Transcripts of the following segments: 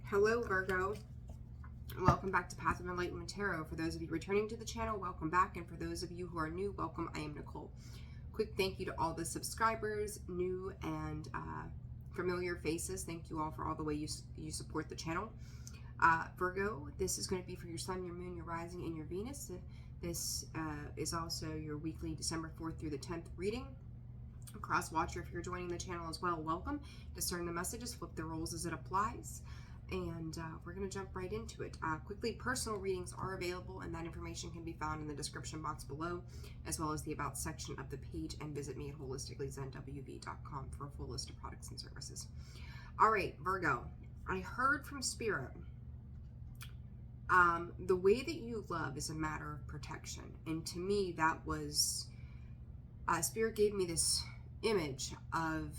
Hello, Virgo. Welcome back to Path of Enlightenment Tarot. For those of you returning to the channel, welcome back. And for those of you who are new, welcome. I am Nicole. Quick thank you to all the subscribers, new and familiar faces. Thank you all for all the way you support the channel. Virgo, this is going to be for your sun, your moon, your rising, and your Venus. This is also your weekly December 4th through the 10th reading. Cross watcher, if you're joining the channel as well, welcome. Discern the messages, flip the roles as it applies. And we're going to jump right into it. Quickly, personal readings are available, and that information can be found in the description box below, as well as the About section of the page, and visit me at holisticallyzenwv.com for a full list of products and services. All right, Virgo, I heard from Spirit, the way that you love is a matter of protection. And to me, that was, Spirit gave me this image of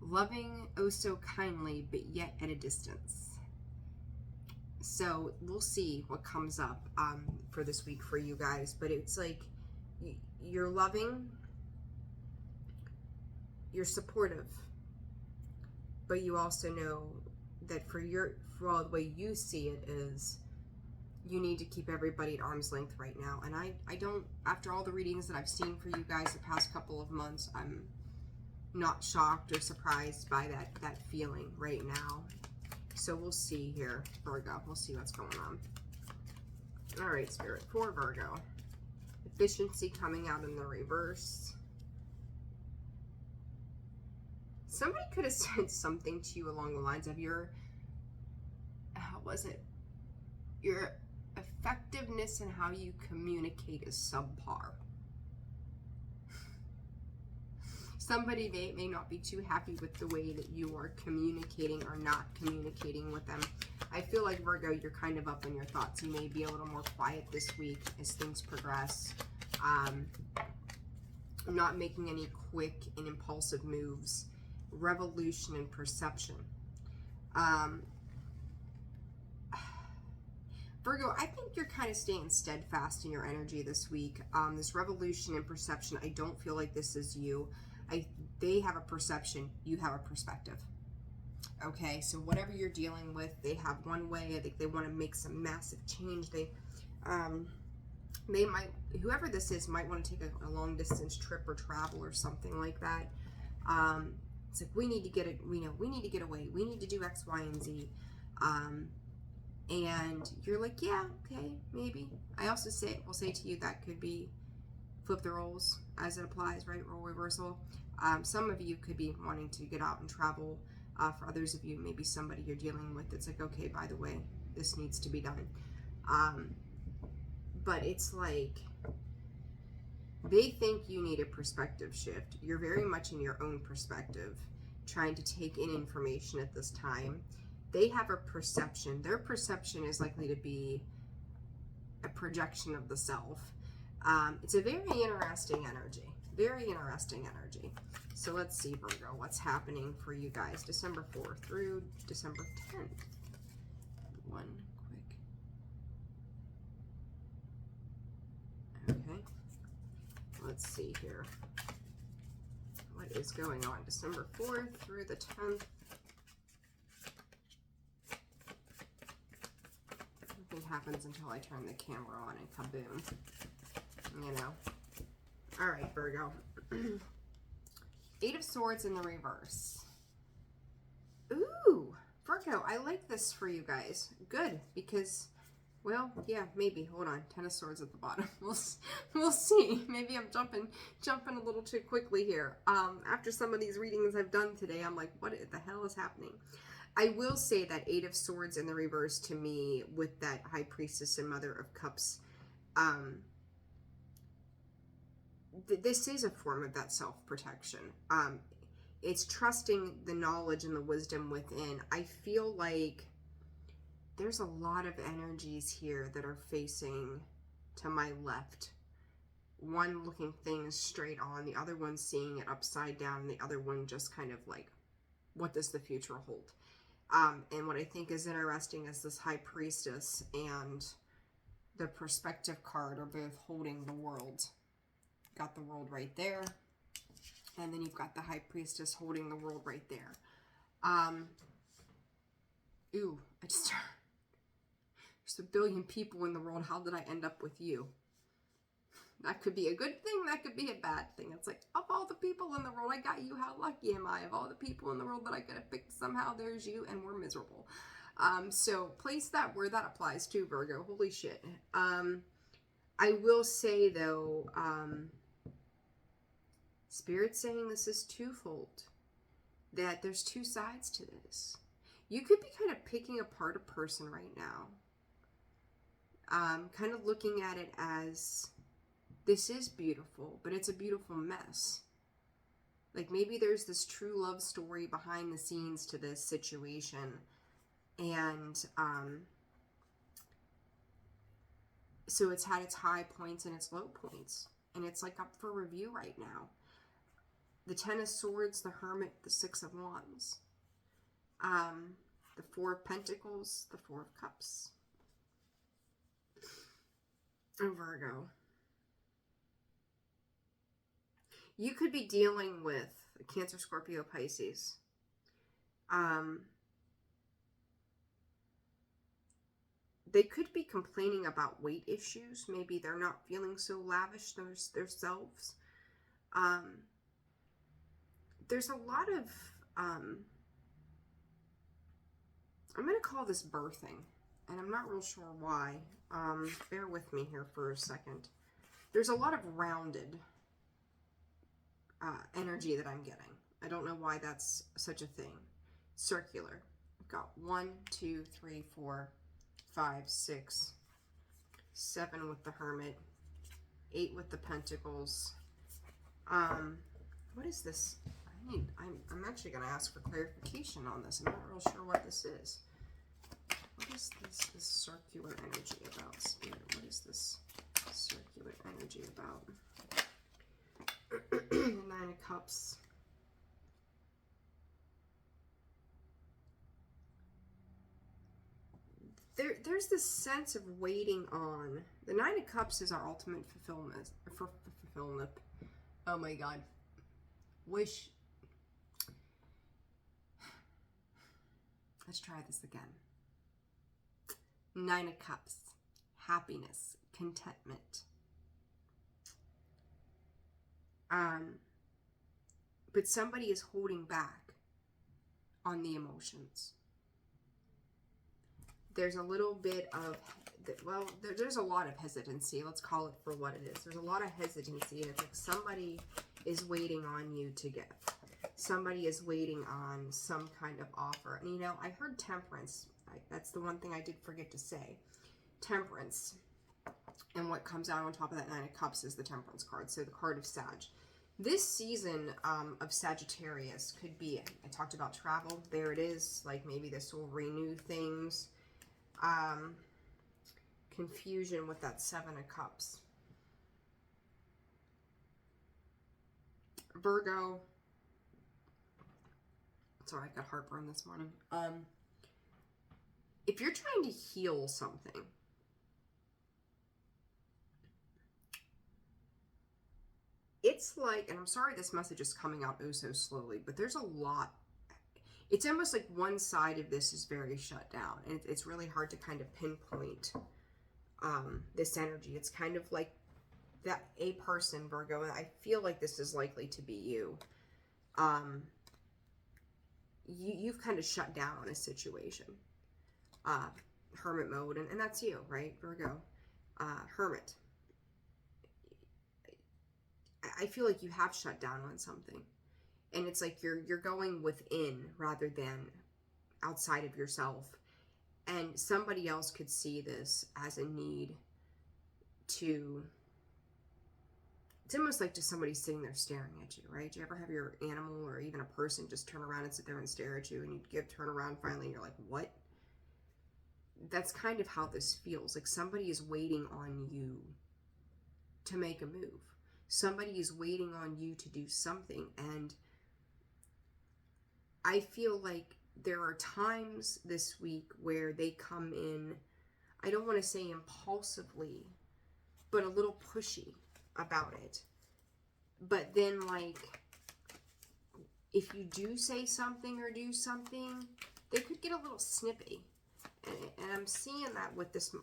loving oh so kindly, but yet at a distance. So we'll see what comes up for this week for you guys. But it's like you're loving, you're supportive, but you also know that for all the way you see it is you need to keep everybody at arm's length right now. And I don't, after all the readings that I've seen for you guys the past couple of months, I'm not shocked or surprised by that feeling right now. So we'll see here, Virgo. We'll see what's going on. All right, Spirit, for Virgo. Efficiency coming out in the reverse. Somebody could have said something to you along the lines of your effectiveness and how you communicate is subpar. Somebody may not be too happy with the way that you are communicating or not communicating with them. I feel like, Virgo, you're kind of up in your thoughts. You may be a little more quiet this week as things progress. Not making any quick and impulsive moves. Revolution and perception. Virgo, I think you're kind of staying steadfast in your energy this week. This revolution and perception, I don't feel like this is you. They have a perception, you have a perspective. Okay, so whatever you're dealing with, they have one way. I think they want to make some massive change. They might, whoever this is, might want to take a long distance trip or travel or something like that. It's like, we need to get it, we need to get away. We need to do X, Y, and Z. And you're like, yeah, okay, maybe. I also will say to you that could be flip the roles as it applies, right? Role reversal. Some of you could be wanting to get out and travel. For others of you, maybe somebody you're dealing with, it's like, okay, by the way, this needs to be done. But it's like, they think you need a perspective shift. You're very much in your own perspective, trying to take in information at this time. They have a perception. Their perception is likely to be a projection of the self. It's a very interesting energy. Very interesting energy. So let's see, Virgo, what's happening for you guys December 4th through December 10th. One quick. Okay. Let's see here. What is going on December 4th through the 10th? Nothing happens until I turn the camera on and kaboom. You know. All right, Virgo. Eight of Swords in the reverse. Ooh, Virgo, I like this for you guys. Good, because, well, yeah, maybe. Hold on, Ten of Swords at the bottom. We'll see. Maybe I'm jumping a little too quickly here. After some of these readings I've done today, I'm like, what the hell is happening? I will say that Eight of Swords in the reverse to me, with that High Priestess and Mother of Cups, this is a form of that self-protection. It's trusting the knowledge and the wisdom within. I feel like there's a lot of energies here that are facing to my left. One looking things straight on, the other one seeing it upside down, and the other one just kind of like, what does the future hold? And what I think is interesting is this High Priestess and the Perspective card are both holding the world. Got the world right there, and then you've got the High Priestess holding the world right there. Ooh, there's a billion people in the world. How did I end up with you? That could be a good thing. That could be a bad thing. It's like, of all the people in the world, I got you. How lucky am I? Of all the people in the world that I could have picked, somehow there's you, and we're miserable. So place that where that applies to, Virgo. Holy shit. I will say, though, Spirit's saying this is twofold. That there's two sides to this. You could be kind of picking apart a person right now. Kind of looking at it as, this is beautiful, but it's a beautiful mess. Like maybe there's this true love story behind the scenes to this situation. And so it's had its high points and its low points. And it's like up for review right now. The Ten of Swords, the Hermit, the Six of Wands. The Four of Pentacles, the Four of Cups. And Virgo. You could be dealing with Cancer, Scorpio, Pisces. They could be complaining about weight issues. Maybe they're not feeling so lavish themselves. There's a lot of, I'm going to call this birthing. And I'm not real sure why. Bear with me here for a second. There's a lot of rounded energy that I'm getting. I don't know why that's such a thing. Circular. I've got 1, 2, 3, 4, 5, 6, 7 with the Hermit, 8 with the Pentacles. What is this? I'm actually going to ask for clarification on this. I'm not real sure what this is. What is this circular energy about, Spirit? What is this circular energy about? The Nine of Cups. There's this sense of waiting on. The Nine of Cups is our ultimate fulfillment. Fulfillment. Oh my God. Wish. Let's try this again. Nine of Cups. Happiness. Contentment. But somebody is holding back on the emotions. There's a little bit of, well, there's a lot of hesitancy. Let's call it for what it is. There's a lot of hesitancy, and it's like somebody is waiting on you to give. Somebody is waiting on some kind of offer. And, you know, I heard temperance. That's the one thing I did forget to say. Temperance. And what comes out on top of that Nine of Cups is the Temperance card. So the card of Sag. This season of Sagittarius could be, I talked about travel. There it is. Like maybe this will renew things. Confusion with that Seven of Cups. Virgo. Sorry, I got heartburn this morning. If you're trying to heal something, it's like, and I'm sorry this message is coming out oh so slowly, but there's a lot. It's almost like one side of this is very shut down, and it's really hard to kind of pinpoint this energy. It's kind of like that a person, Virgo, and I feel like this is likely to be you. You've kind of shut down on a situation. Hermit mode, and that's you, right, Virgo? Hermit. I feel like you have shut down on something. And it's like you're going within rather than outside of yourself. And somebody else could see this as a need to... It's almost like just somebody sitting there staring at you, right? Do you ever have your animal or even a person just turn around and sit there and stare at you, and you turn around finally and you're like, what? That's kind of how this feels. Like somebody is waiting on you to make a move. Somebody is waiting on you to do something. And I feel like there are times this week where they come in, I don't want to say impulsively, but a little pushy about it. But then, like, if you do say something or do something, they could get a little snippy. And I'm seeing that with this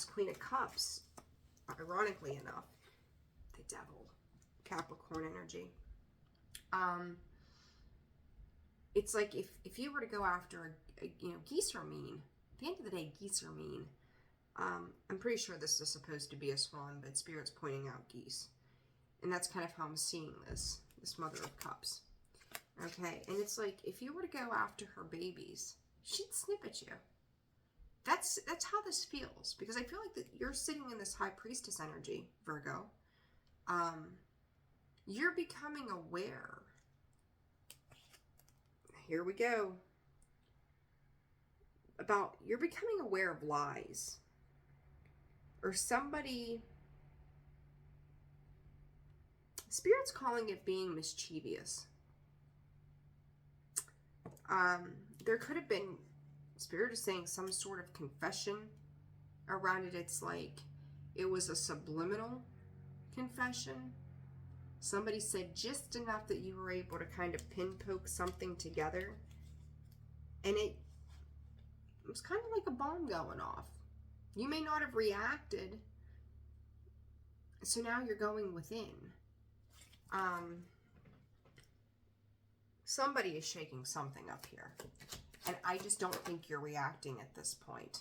Queen of Cups, ironically enough. The Devil, Capricorn energy. It's like if you were to go after, geese are mean. At the end of the day, geese are mean. I'm pretty sure this is supposed to be a swan, but Spirit's pointing out geese. And that's kind of how I'm seeing this Mother of Cups. Okay, and it's like, if you were to go after her babies, she'd snip at you. That's how this feels, because I feel like that you're sitting in this High Priestess energy, Virgo. You're becoming aware. Here we go. You're becoming aware of lies. Or somebody, Spirit's calling it being mischievous. There could have been, Spirit is saying, some sort of confession around it. It's like it was a subliminal confession. Somebody said just enough that you were able to kind of pinpoke something together. And it was kind of like a bomb going off. You may not have reacted. So now you're going within. Somebody is shaking something up here. And I just don't think you're reacting at this point.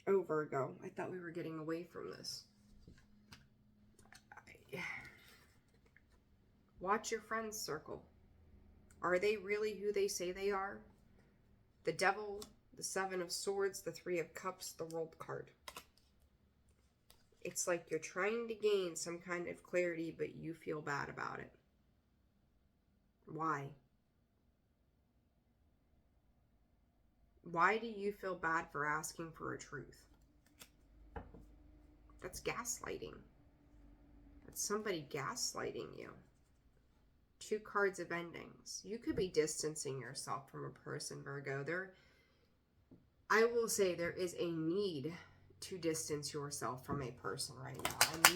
Oh, Virgo, I thought we were getting away from this. Watch your friends circle. Are they really who they say they are? The Devil, the Seven of Swords, the Three of Cups, the World card. It's like you're trying to gain some kind of clarity, but you feel bad about it. Why? Why do you feel bad for asking for a truth? That's gaslighting. That's somebody gaslighting you. 2 cards of endings. You could be distancing yourself from a person, Virgo. I will say there is a need to distance yourself from a person right now. And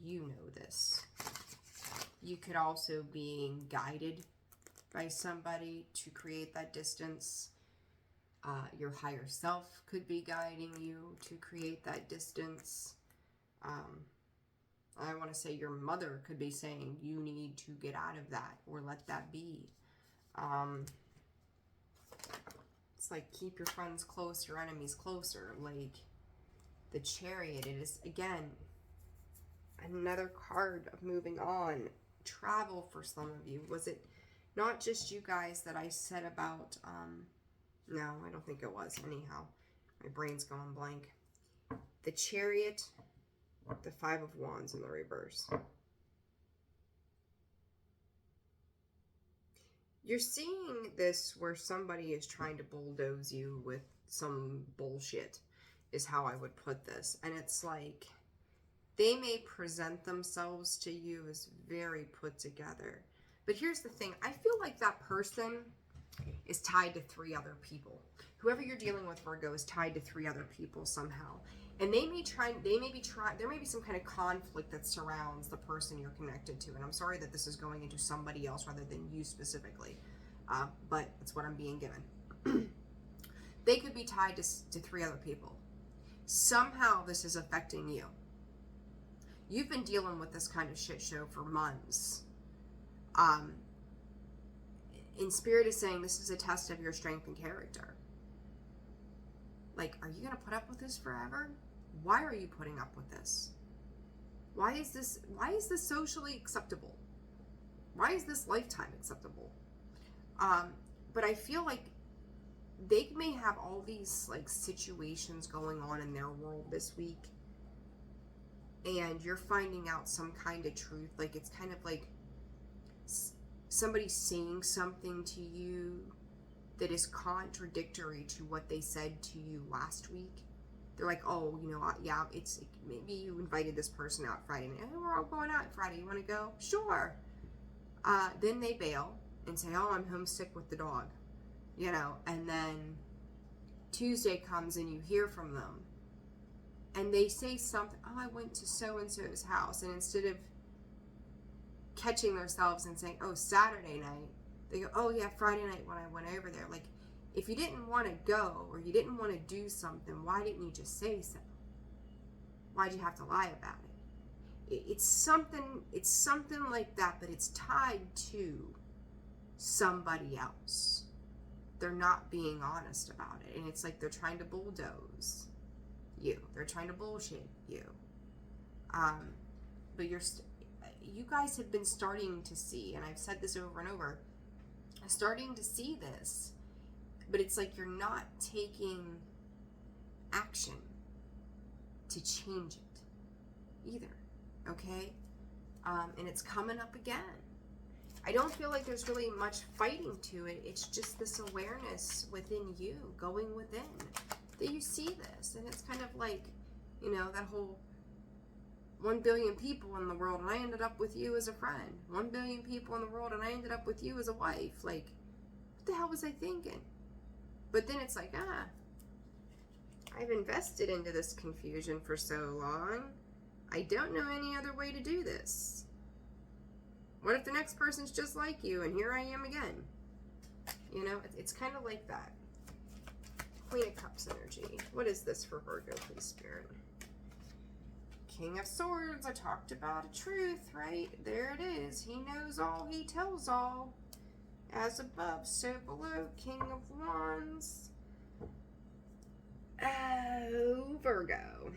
you know this. You could also be guided by somebody to create that distance. Your higher self could be guiding you to create that distance. I want to say your mother could be saying you need to get out of that or let that be. It's like keep your friends close, your enemies closer. Like the Chariot, it is again another card of moving on. Travel for some of you. Was it not just you guys that I said about, no, I don't think it was. Anyhow, my brain's going blank. The Chariot, the 5 of Wands in the reverse. You're seeing this where somebody is trying to bulldoze you with some bullshit, is how I would put this. And it's like, they may present themselves to you as very put together. But here's the thing. I feel like that person is tied to 3 other people. Whoever you're dealing with, Virgo, is tied to 3 other people somehow. And there may be some kind of conflict that surrounds the person you're connected to. And I'm sorry that this is going into somebody else rather than you specifically. But it's what I'm being given. They could be tied to 3 other people. Somehow this is affecting you. You've been dealing with this kind of shit show for months. And Spirit is saying this is a test of your strength and character. Like, are you going to put up with this forever? Why are you putting up with this? Why is this socially acceptable? Why is this lifetime acceptable? But I feel like they may have all these like situations going on in their world this week. And you're finding out some kind of truth. Like, it's kind of like somebody saying something to you that is contradictory to what they said to you last week. They're like, oh, yeah, maybe you invited this person out Friday night. Hey, we're all going out Friday. You want to go? Sure. Then they bail and say, oh, I'm homesick with the dog. And then Tuesday comes and you hear from them. And they say something, oh, I went to so-and-so's house. And instead of catching themselves and saying, oh, Saturday night. They go, oh yeah, Friday night when I went over there. Like, if you didn't want to go or you didn't want to do something, why didn't you just say so? Why'd you have to lie about it? It's something like that, but it's tied to somebody else. They're not being honest about it. And it's like they're trying to bulldoze you. They're trying to bullshit you. But you guys have been starting to see, and I've said this over and over, starting to see this, but it's like you're not taking action to change it either, okay? And it's coming up again. I don't feel like there's really much fighting to it. It's just this awareness within you, going within, that you see this. And it's kind of like, you know, that whole 1 billion people in the world and I ended up with you as a friend. 1 billion people in the world and I ended up with you as a wife. Like, what the hell was I thinking? But then it's like, I've invested into this confusion for so long. I don't know any other way to do this. What if the next person's just like you and here I am again? You know, it's kind of like that. Queen of Cups energy. What is this for Virgo, please, Spirit? King of Swords. I talked about a truth, right? There it is. He knows all, he tells all. As above, so below. King of Wands. Oh, Virgo.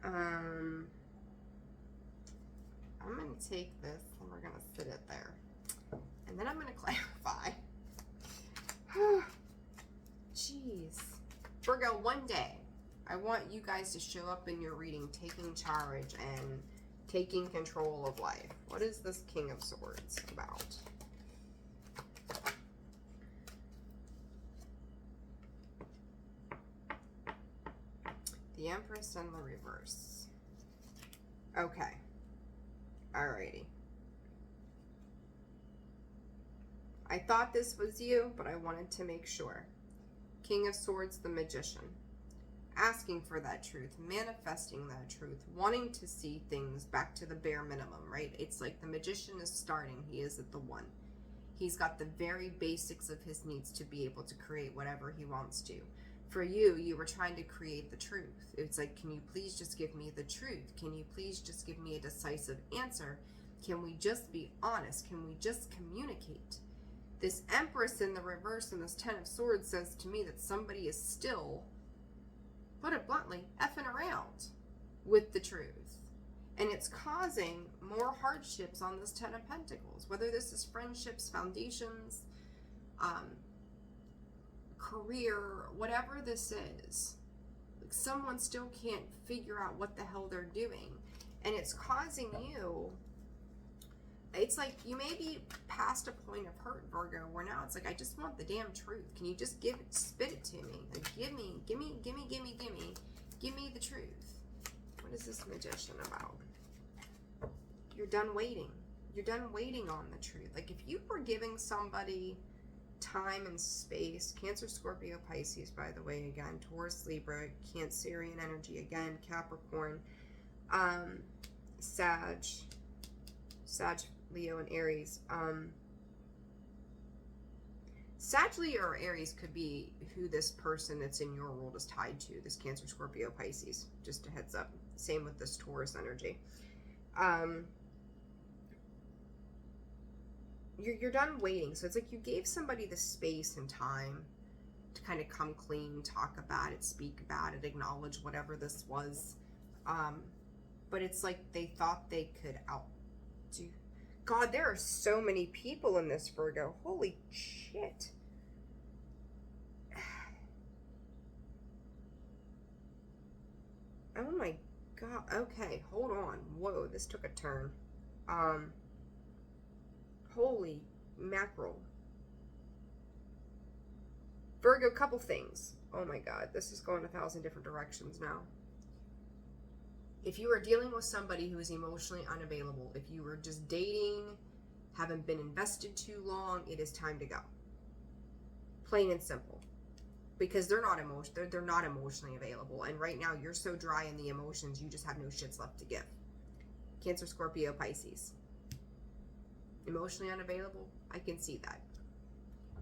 I'm going to take this and we're going to sit it there. And then I'm going to clarify. Jeez. Virgo, one day, I want you guys to show up in your reading taking charge and taking control of life. What is this King of Swords about? The Empress and the reverse. Okay. Alrighty. I thought this was you, but I wanted to make sure. King of Swords, the Magician. Asking for that truth, manifesting that truth, wanting to see things back to the bare minimum, right? It's like the Magician is starting. He is at the 1. He's got the very basics of his needs to be able to create whatever he wants to. For you, you were trying to create the truth. It's like, can you please just give me the truth? Can you please just give me a decisive answer? Can we just be honest? Can we just communicate? This Empress in the reverse and this 10 of Swords says to me that somebody is still, put it bluntly, effing around with the truth. And it's causing more hardships on this 10 of Pentacles. Whether this is friendships, foundations, career, whatever this is, like someone still can't figure out what the hell they're doing, and it's causing you, it's like you may be past a point of hurt, Virgo, where now it's like, I just want the damn truth. Can you just spit it to me? Like, give me the truth. What is this Magician about? You're done waiting. You're done waiting on the truth. Like, if you were giving somebody time and space, Cancer, Scorpio, Pisces, by the way, again, Taurus, Libra, Cancerian energy, again, Capricorn, Sag, Leo, and Aries. Sag, Leo, or Aries could be who this person that's in your world is tied to, this Cancer, Scorpio, Pisces, just a heads up. Same with this Taurus energy. You're done waiting. So it's like you gave somebody the space and time to kind of come clean, talk about it, speak about it, acknowledge whatever this was. But it's like they thought they could outdo. God, there are so many people in this, Virgo. Holy shit. Oh my God. Okay, hold on. Whoa, this took a turn. Holy mackerel. Virgo, couple things. Oh my God, this is going 1,000 different directions now. If you are dealing with somebody who is emotionally unavailable, if you were just dating, haven't been invested too long, it is time to go. Plain and simple. because they're not emotionally available, and right now you're so dry in the emotions you just have no shits left to give. Cancer, Scorpio, Pisces. Emotionally unavailable, I can see that.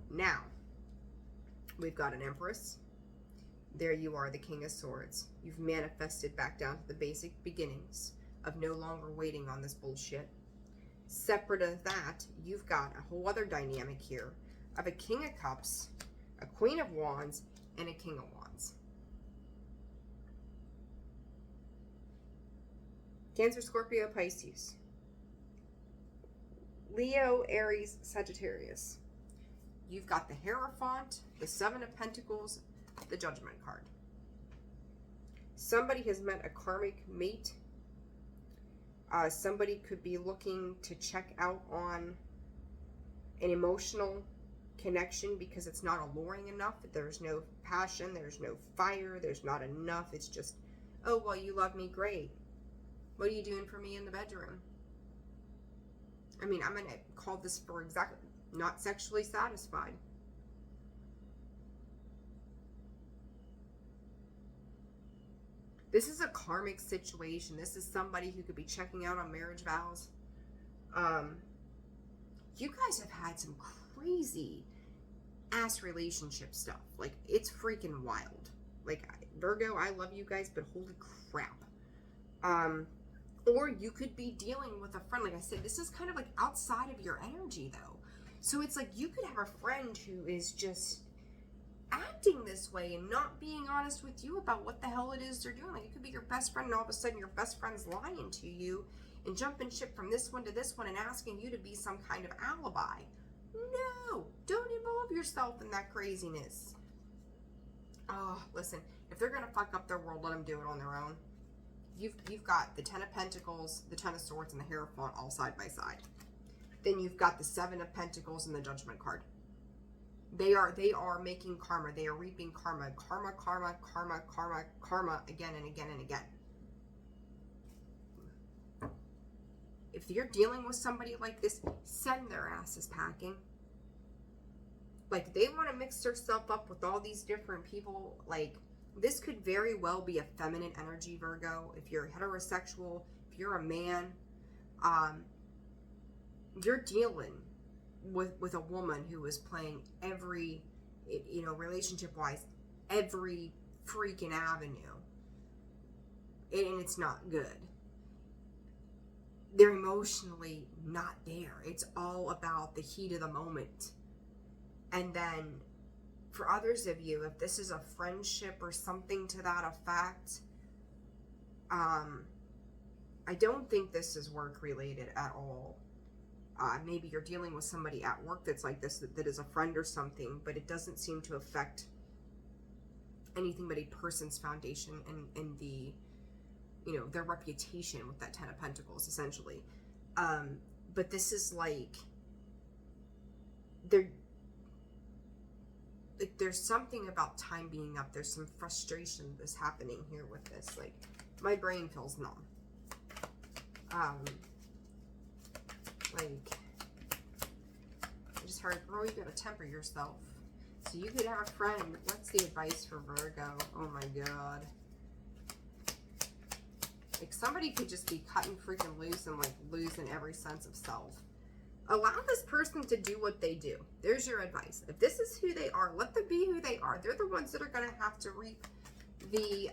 Now we've got an Empress. There you are, the King of Swords. You've manifested back down to the basic beginnings of no longer waiting on this bullshit. Separate of that, you've got a whole other dynamic here of a King of Cups, a Queen of Wands, and a King of Wands. Cancer, Scorpio, Pisces. Leo, Aries, Sagittarius. You've got the Hierophant, the Seven of Pentacles, the Judgment card. Somebody has met a karmic mate. Somebody could be looking to check out on an emotional connection because it's not alluring enough. There's no passion, there's no fire, there's not enough. It's just, oh, well, you love me, great. What are you doing for me in the bedroom? I mean, I'm going to call this for exactly, not sexually satisfied. This is a karmic situation. This is somebody who could be checking out on marriage vows. You guys have had some crazy ass relationship stuff. Like, it's freaking wild. Like, Virgo, I love you guys, but holy crap. Or you could be dealing with a friend. Like I said, this is kind of like outside of your energy, though. So it's like you could have a friend who is just acting this way and not being honest with you about what the hell it is they're doing. Like, it could be your best friend and all of a sudden your best friend's lying to you and jumping ship from this one to this one and asking you to be some kind of alibi. No, don't involve yourself in that craziness. Oh, listen, if they're going to fuck up their world, let them do it on their own. You've got the Ten of Pentacles, the Ten of Swords, and the Hierophant all side by side. Then you've got the Seven of Pentacles and the Judgment card. They are making karma. They are reaping karma. Karma, karma, karma, karma, karma, again and again and again. If you're dealing with somebody like this, send their asses packing. Like, they want to mix themselves up with all these different people. Like, this could very well be a feminine energy, Virgo. If you're heterosexual, if you're a man, you're dealing with a woman who is playing every, relationship-wise, every freaking avenue. And it's not good. They're emotionally not there. It's all about the heat of the moment. And then, for others of you, if this is a friendship or something to that effect, I don't think this is work-related at all. Maybe you're dealing with somebody at work that's like this, that is a friend or something, but it doesn't seem to affect anything but a person's foundation and the, their reputation with that Ten of Pentacles, essentially. But this is like, there's something about time being up. There's some frustration that's happening here with this. Like, my brain feels numb. Like, I just heard, girl, you gotta temper yourself. So you could have a friend. What's the advice for Virgo? Oh my God. Like, somebody could just be cutting freaking loose and like losing every sense of self. Allow this person to do what they do. There's your advice. If this is who they are, let them be who they are. They're the ones that are going to have to reap the,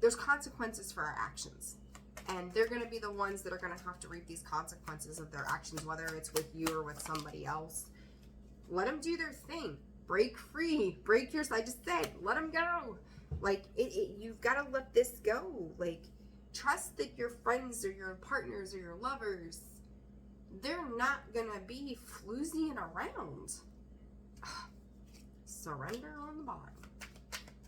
there's consequences for our actions. And they're going to be the ones that are going to have to reap these consequences of their actions, whether it's with you or with somebody else. Let them do their thing. Break free. Break yours. I just said, let them go. Like, you've got to let this go. Like, trust that your friends or your partners or your lovers, they're not going to be floozying around. Surrender on the bottom.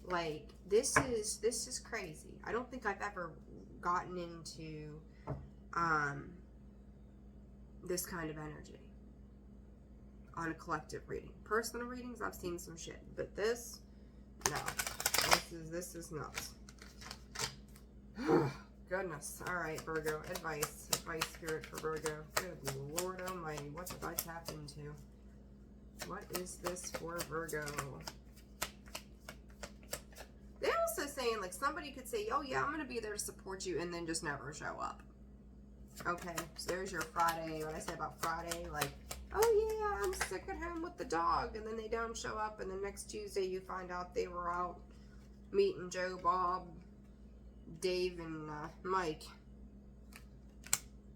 Like, this is crazy. I don't think I've ever gotten into this kind of energy on a collective reading. Personal readings, I've seen some shit, but this, no. This is nuts. Goodness. All right, Virgo. Advice, spirit for Virgo. Good Lord Almighty, what did I tap into? What is this for Virgo? They're also saying, like, somebody could say, oh yeah, I'm going to be there to support you, and then just never show up. Okay, so there's your Friday. When I say about Friday, like, oh yeah, I'm sick at home with the dog, and then they don't show up, and the next Tuesday you find out they were out meeting Joe, Bob, Dave, and Mike.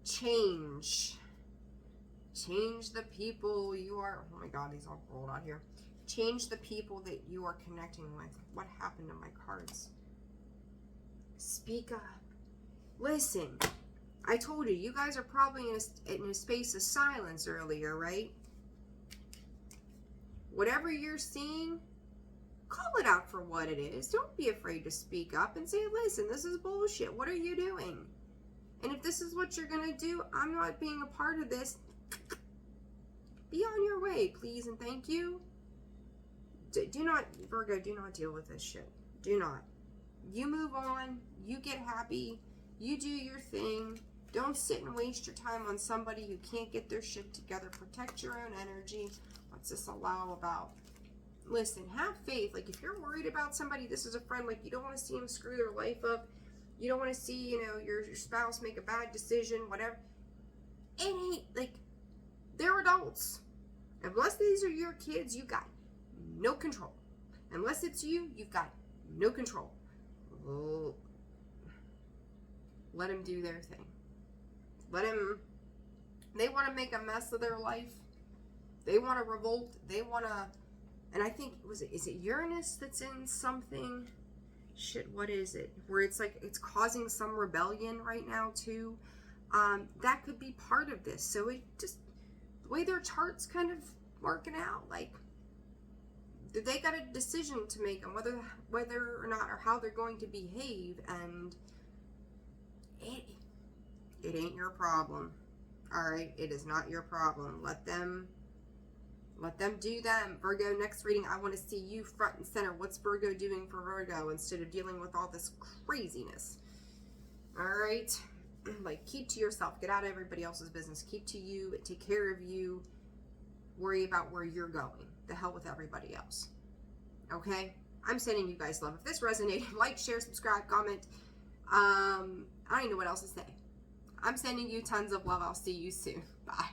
Change the people you are. Oh my god, these all rolled out here. Change the people that you are connecting with. What happened to my cards? Speak up. Listen, I told you, you guys are probably in a space of silence earlier, right? Whatever you're seeing, call it out for what it is. Don't be afraid to speak up and say, listen, this is bullshit. What are you doing? And if this is what you're going to do, I'm not being a part of this. Be on your way, please and thank you. Do not, Virgo, do not deal with this shit. Do not. You move on. You get happy. You do your thing. Don't sit and waste your time on somebody who can't get their shit together. Protect your own energy. What's this allow about? Listen, have faith. Like, if you're worried about somebody, this is a friend, like, you don't want to see them screw their life up. You don't want to see, you know, your spouse make a bad decision, whatever. It ain't, like, they're adults. Unless these are your kids, you got no control. Unless it's you, you've got no control. Let them do their thing. Let them, they want to make a mess of their life. They want to revolt. They want to, and I think, is it Uranus that's in something? Shit, what is it? Where it's like, it's causing some rebellion right now too. That could be part of this. So it just, the way their chart's kind of working out, like, they got a decision to make on whether or not, or how they're going to behave, and it ain't your problem. All right, it is not your problem. Let them do them. Virgo, next reading, I want to see you front and center. What's Virgo doing for Virgo instead of dealing with all this craziness? All right, like, keep to yourself. Get out of everybody else's business. Keep to you. Take care of you. Worry about where you're going. The hell with everybody else. Okay? I'm sending you guys love. If this resonated, like, share, subscribe, comment. I don't even know what else to say. I'm sending you tons of love. I'll see you soon. Bye.